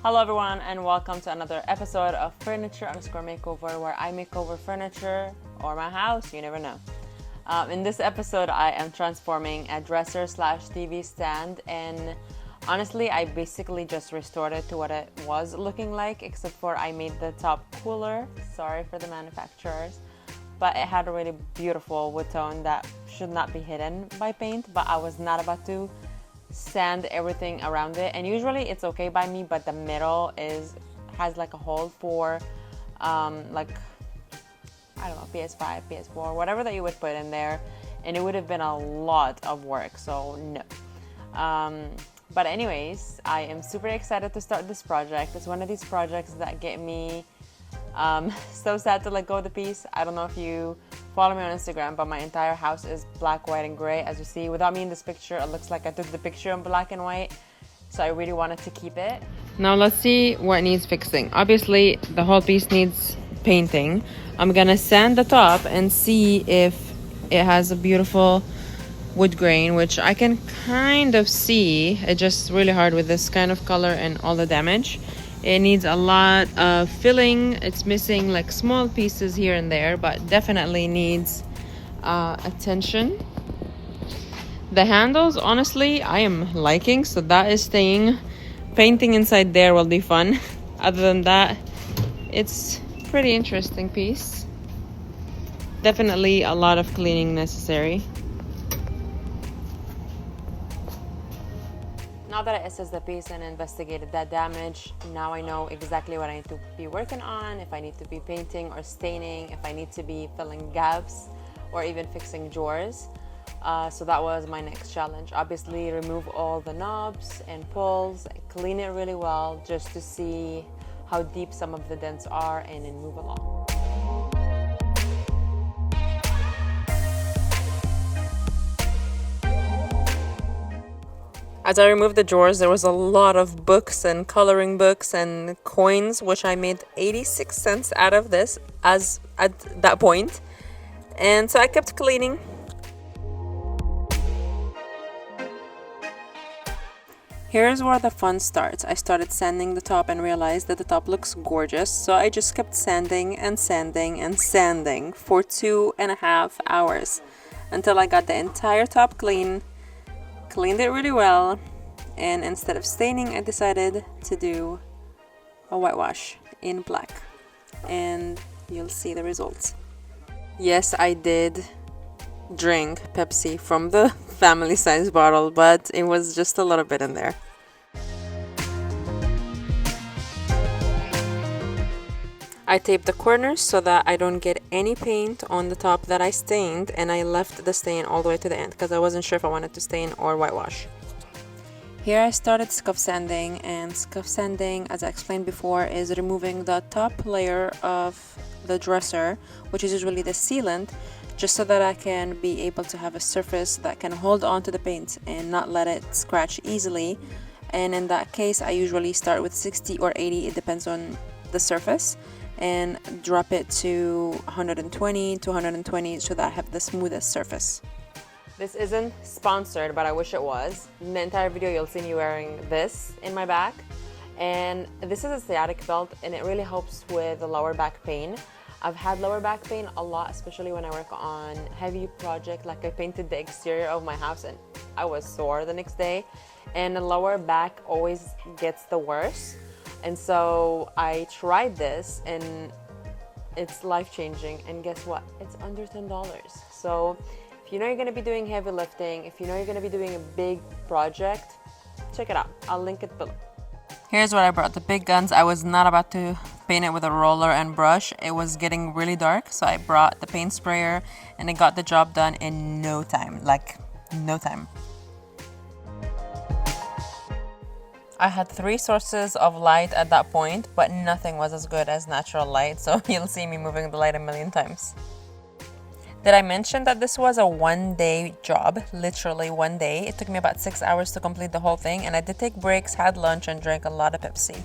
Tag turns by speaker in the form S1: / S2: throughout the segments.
S1: Hello everyone and welcome to another episode of Furniture_Makeover, where I make over furniture or my house, you never know. In this episode I am transforming a dresser slash TV stand, and honestly I basically just restored it to what it was looking like, except for I made the top cooler. Sorry for the manufacturers, but it had a really beautiful wood tone that should not be hidden by paint, but I was not about to sand everything around it, and usually it's okay by me, but the middle has like a hole for like, I don't know, PS5, PS4, whatever that you would put in there, and it would have been a lot of work, so no. But anyways, I am super excited to start this project. It's one of these projects that get me so sad to let go of the piece. I don't know if you follow me on Instagram, but my entire house is black, white, and gray. As you see, without me in this picture, it looks like I took the picture in black and white, so I really wanted to keep it. Now let's see what needs fixing. Obviously, the whole piece needs painting. I'm gonna sand the top and see if it has a beautiful wood grain, which I can kind of see. It's just really hard with this kind of color and all the damage. It needs a lot of filling. It's missing like small pieces here and there, but definitely needs attention. The handles, honestly, I am liking, so that is staying. Painting inside there will be fun. Other than that, it's pretty interesting piece. Definitely a lot of cleaning necessary. Now that I assessed the piece and investigated that damage, now I know exactly what I need to be working on, if I need to be painting or staining, if I need to be filling gaps or even fixing drawers. So that was my next challenge. Obviously, remove all the knobs and pulls, clean it really well just to see how deep some of the dents are, and then move along. As I removed the drawers, there was a lot of books and coloring books and coins, which I made 86 cents out of this at that point. And so I kept cleaning. Here's where the fun starts. I started sanding the top and realized that the top looks gorgeous, so I just kept sanding and sanding and sanding for 2.5 hours until I got the entire top clean. Cleaned it really well, and instead of staining, I decided to do a whitewash in black, and you'll see the results. Yes, I did drink Pepsi from the family size bottle, but it was just a little bit in there. I taped the corners so that I don't get any paint on the top that I stained, and I left the stain all the way to the end because I wasn't sure if I wanted to stain or whitewash. Here I started scuff sanding, and scuff sanding, as I explained before, is removing the top layer of the dresser, which is usually the sealant, just so that I can be able to have a surface that can hold on to the paint and not let it scratch easily. And in that case, I usually start with 60 or 80, it depends on the surface, and drop it to 120 to 120 so that I have the smoothest surface. This isn't sponsored, but I wish it was. In the entire video you'll see me wearing this in my back, and this is a sciatic belt, and it really helps with the lower back pain. I've had lower back pain a lot, especially when I work on heavy project, like I painted the exterior of my house and I was sore the next day, and the lower back always gets the worst. And so I tried this, and it's life-changing, and guess what? It's under $10. So if you know you're going to be doing heavy lifting, if you know you're going to be doing a big project, check it out. I'll link it below. Here's what I brought, the big guns. I was not about to paint it with a roller and brush. It was getting really dark, so I brought the paint sprayer, and it got the job done in no time, like no time. I had 3 sources of light at that point, but nothing was as good as natural light, so you'll see me moving the light a million times. Did I mention that this was a one-day job? Literally one day. It took me about 6 hours to complete the whole thing, and I did take breaks, had lunch, and drank a lot of Pepsi.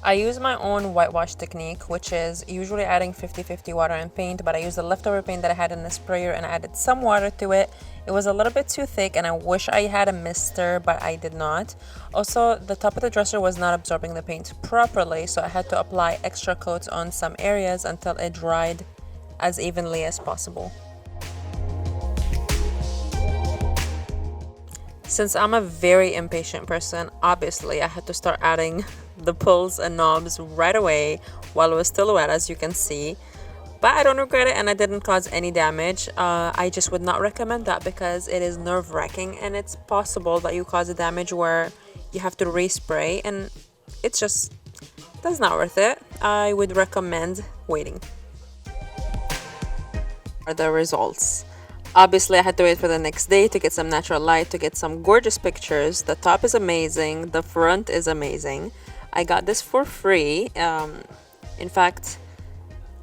S1: I use my own whitewash technique, which is usually adding 50-50 water and paint, but I used the leftover paint that I had in the sprayer and added some water to it. It was a little bit too thick and I wish I had a mister, but I did not. Also, the top of the dresser was not absorbing the paint properly, so I had to apply extra coats on some areas until it dried as evenly as possible. Since I'm a very impatient person, obviously I had to start adding the pulls and knobs right away while it was still wet, as you can see. But I don't regret it and I didn't cause any damage. I just would not recommend that because it is nerve-wracking and it's possible that you cause a damage where you have to respray, and it's just, that's not worth it. I would recommend waiting. Are the results. Obviously, I had to wait for the next day to get some natural light to get some gorgeous pictures. The top is amazing. The front is amazing. I got this for free. In fact,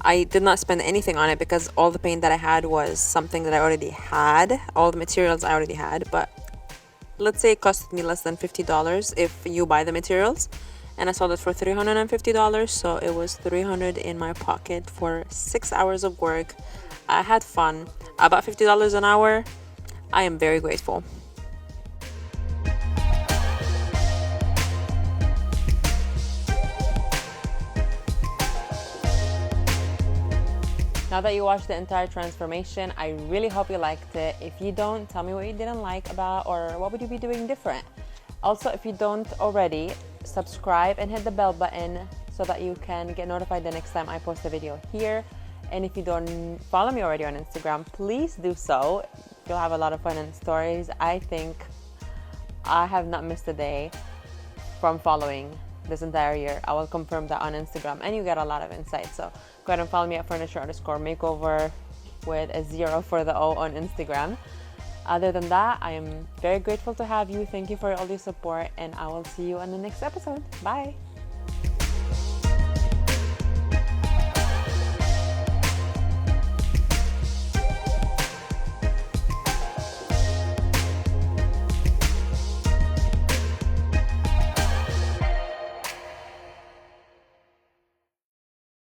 S1: I did not spend anything on it because all the paint that I had was something that I already had. All the materials I already had. But let's say it costed me less than $50 if you buy the materials. And I sold it for $350. So it was $300 in my pocket for 6 hours of work. I had fun. About $50 an hour. I am very grateful. Now that you watched the entire transformation, I really hope you liked it. If you don't, tell me what you didn't like about, or what would you be doing different. Also, if you don't already, subscribe and hit the bell button so that you can get notified the next time I post a video here. And if you don't follow me already on Instagram, please do so. You'll have a lot of fun and stories. I think I have not missed a day from following this entire year. I will confirm that on Instagram, and you get a lot of insight. So go ahead and follow me at furniture_makeover with a 0 for the O on Instagram. Other than that, I am very grateful to have you. Thank you for all your support, and I will see you on the next episode. Bye.